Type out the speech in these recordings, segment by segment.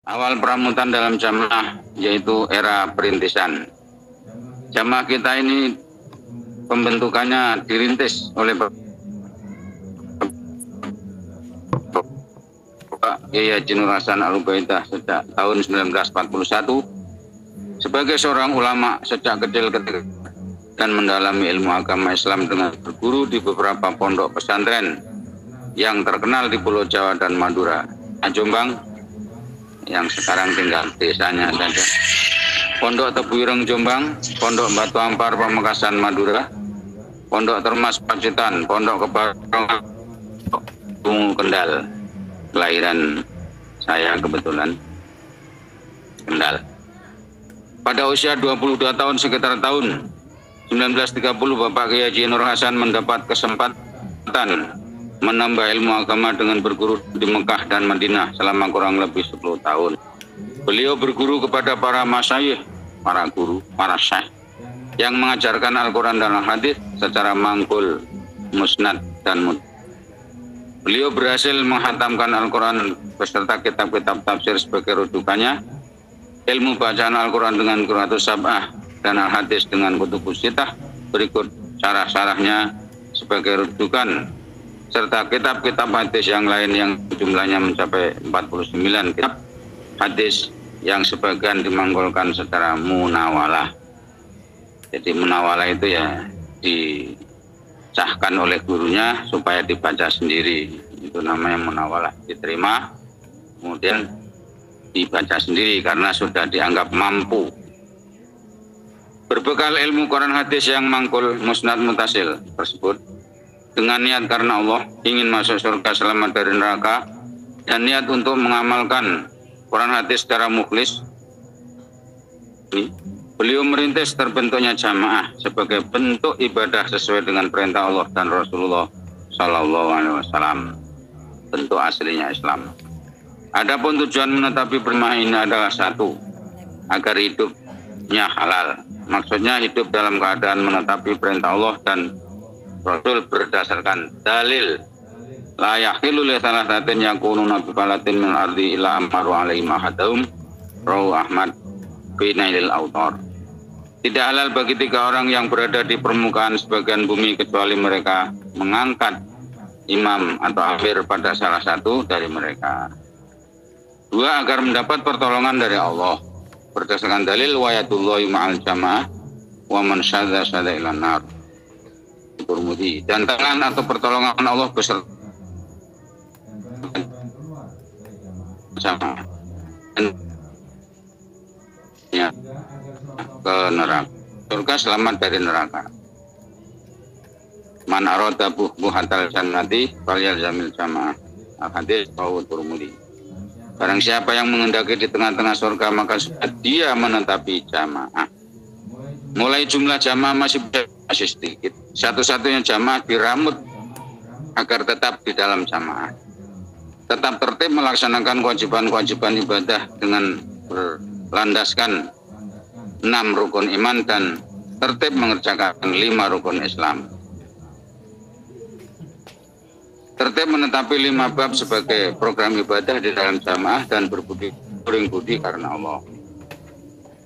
Awal pramutan dalam jamaah yaitu era perintisan. Jamaah kita ini pembentukannya dirintis oleh Bapak Kiai Haji Nur Hasan Al-Ubaidah sejak tahun 1941 sebagai seorang ulama sejak kecil ketika dan mendalami ilmu agama Islam dengan berguru di beberapa pondok pesantren yang terkenal di Pulau Jawa dan Madura, Jombang, yang sekarang tinggal desanya saja. Pondok Tebu Ireng Jombang, Pondok Batu Ampar Pamekasan Madura, Pondok Termas Pacitan, Pondok Kebarongan Kendal. Kelahiran saya kebetulan Kendal. Pada usia 22 tahun sekitar tahun 1930 Bapak Kiai Haji Nur Hasan mendapat kesempatan menambah ilmu agama dengan berguru di Mekah dan Madinah selama kurang lebih 10 tahun. Beliau berguru kepada para masyayikh, para guru, para syekh yang mengajarkan Al-Quran dan Al-Hadis secara mangkul, musnad, dan mut. Beliau berhasil menghatamkan Al-Quran beserta kitab-kitab tafsir sebagai rujukannya, ilmu bacaan Al-Quran dengan Qur'atus Sab'ah dan Al-Hadis dengan Kutubus Sittah, berikut syarah-syarahnya sebagai rujukan, serta kitab-kitab hadis yang lain yang jumlahnya mencapai 49 kitab hadis yang sebagian dimangkulkan secara munawalah. Jadi munawalah itu ya disahkan oleh gurunya supaya dibaca sendiri, itu namanya munawalah, diterima kemudian dibaca sendiri karena sudah dianggap mampu. Berbekal ilmu Quran hadis yang mangkul musnad mutasil tersebut, dengan niat karena Allah ingin masuk surga selamat dari neraka dan niat untuk mengamalkan Quran hadis secara mukhlis, beliau merintis terbentuknya jamaah sebagai bentuk ibadah sesuai dengan perintah Allah dan Rasulullah Shallallahu Alaihi Wasallam, bentuk aslinya Islam. Adapun tujuan menetapi jamaah ini adalah satu, agar hidupnya halal. Maksudnya hidup dalam keadaan menetapi perintah Allah dan Rasul berdasarkan dalil la yahilu li salasatin yakununa bi balatin min ardi ila amaru alaihi mahadum rawu Ahmad fi Nailil Autor. Tidak halal bagi 3 orang yang berada di permukaan sebagian bumi kecuali mereka mengangkat imam atau amir pada salah satu dari mereka. 2, agar mendapat pertolongan dari Allah berdasarkan dalil wayatullahi ma'al jamaah wa man syadza syadza ilan nar. Turmudi, dan tangan atau pertolongan Allah beserta sama ya, ke neraka. Surga selamat dari neraka. Man arada buhatal jannati falyalzamil jamaah. Al-Hadis rawahu Turmudi. Barang siapa yang mengendaki di tengah-tengah surga maka dia menetapi jamaah. Mulai jumlah jamaah masih sedikit. Satu-satunya jamaah diramut agar tetap di dalam jamaah. Tetap tertib melaksanakan kewajiban-kewajiban ibadah dengan berlandaskan 6 rukun iman dan tertib mengerjakan 5 rukun Islam. Tertib menetapi 5 bab sebagai program ibadah di dalam jamaah dan berbudi karena Allah.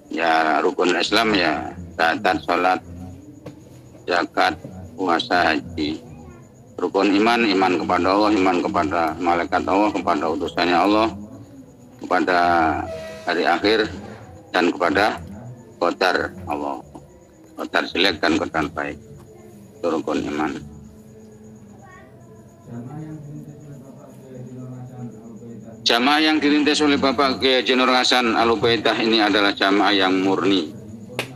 Ya, rukun Islam ya zakat, sholat, zakat, puasa, haji. Rukun iman, iman kepada Allah, iman kepada malaikat Allah, kepada utusannya Allah, kepada hari akhir, dan kepada qadar Allah, qadar jelek dan qadar baik. Itu rukun iman. Jamaah yang dirintis oleh Bapak Kiai Haji Nur Hasan Al-Ubaidah ini adalah jamaah yang murni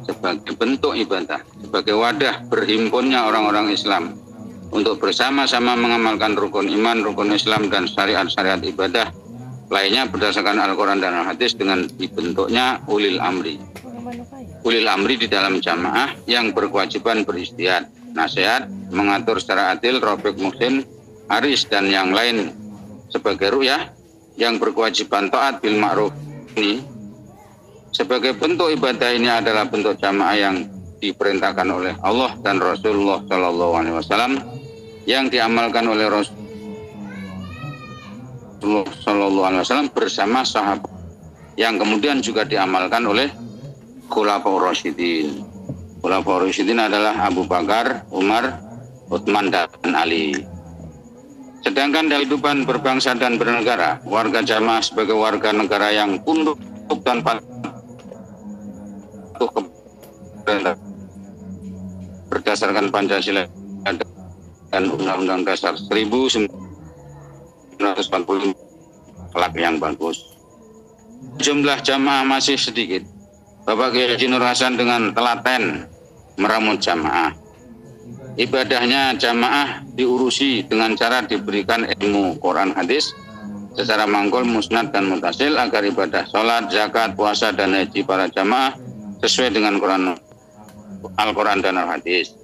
sebagai bentuk ibadah, sebagai wadah berhimpunnya orang-orang Islam untuk bersama-sama mengamalkan rukun iman, rukun Islam, dan syariat-syariat ibadah lainnya berdasarkan Al-Quran dan Al-Hadis dengan dibentuknya ulil amri. Ulil amri di dalam jamaah yang berkewajiban beristihad, nasihat, mengatur secara adil, Rafiq Muhsin, Aris, dan yang lain sebagai ru'yah yang berkewajiban taat bil ma'ruf ini. Sebagai bentuk ibadah ini adalah bentuk jamaah yang diperintahkan oleh Allah dan Rasulullah Shallallahu Alaihi Wasallam, yang diamalkan oleh Rasulullah Shallallahu Alaihi Wasallam bersama sahabat yang kemudian juga diamalkan oleh Khulafaur Rasyidin. Khulafaur Rasyidin adalah Abu Bakar, Umar, Utsman, dan Ali. Sedangkan dalam kehidupan berbangsa dan bernegara, warga jamaah sebagai warga negara yang tunduk dan patuh kepada berdasarkan Pancasila dan Undang-Undang Dasar 1945, akhlak yang bagus. Jumlah jamaah masih sedikit. Bapak Kiai Haji Nur Hasan dengan telaten meramut jamaah. Ibadahnya jamaah diurusi dengan cara diberikan ilmu Quran hadis secara mangkul, musnad, dan mutasil agar ibadah sholat, zakat, puasa, dan haji para jamaah sesuai dengan Al-Quran dan Al-Hadis.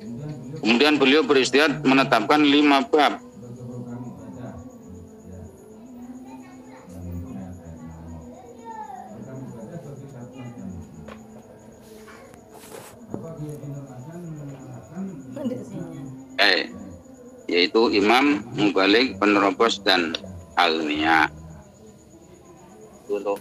Kemudian beliau beristihad menetapkan 5 bab yaitu imam, mubalik, penerobos, dan alnia. Untuk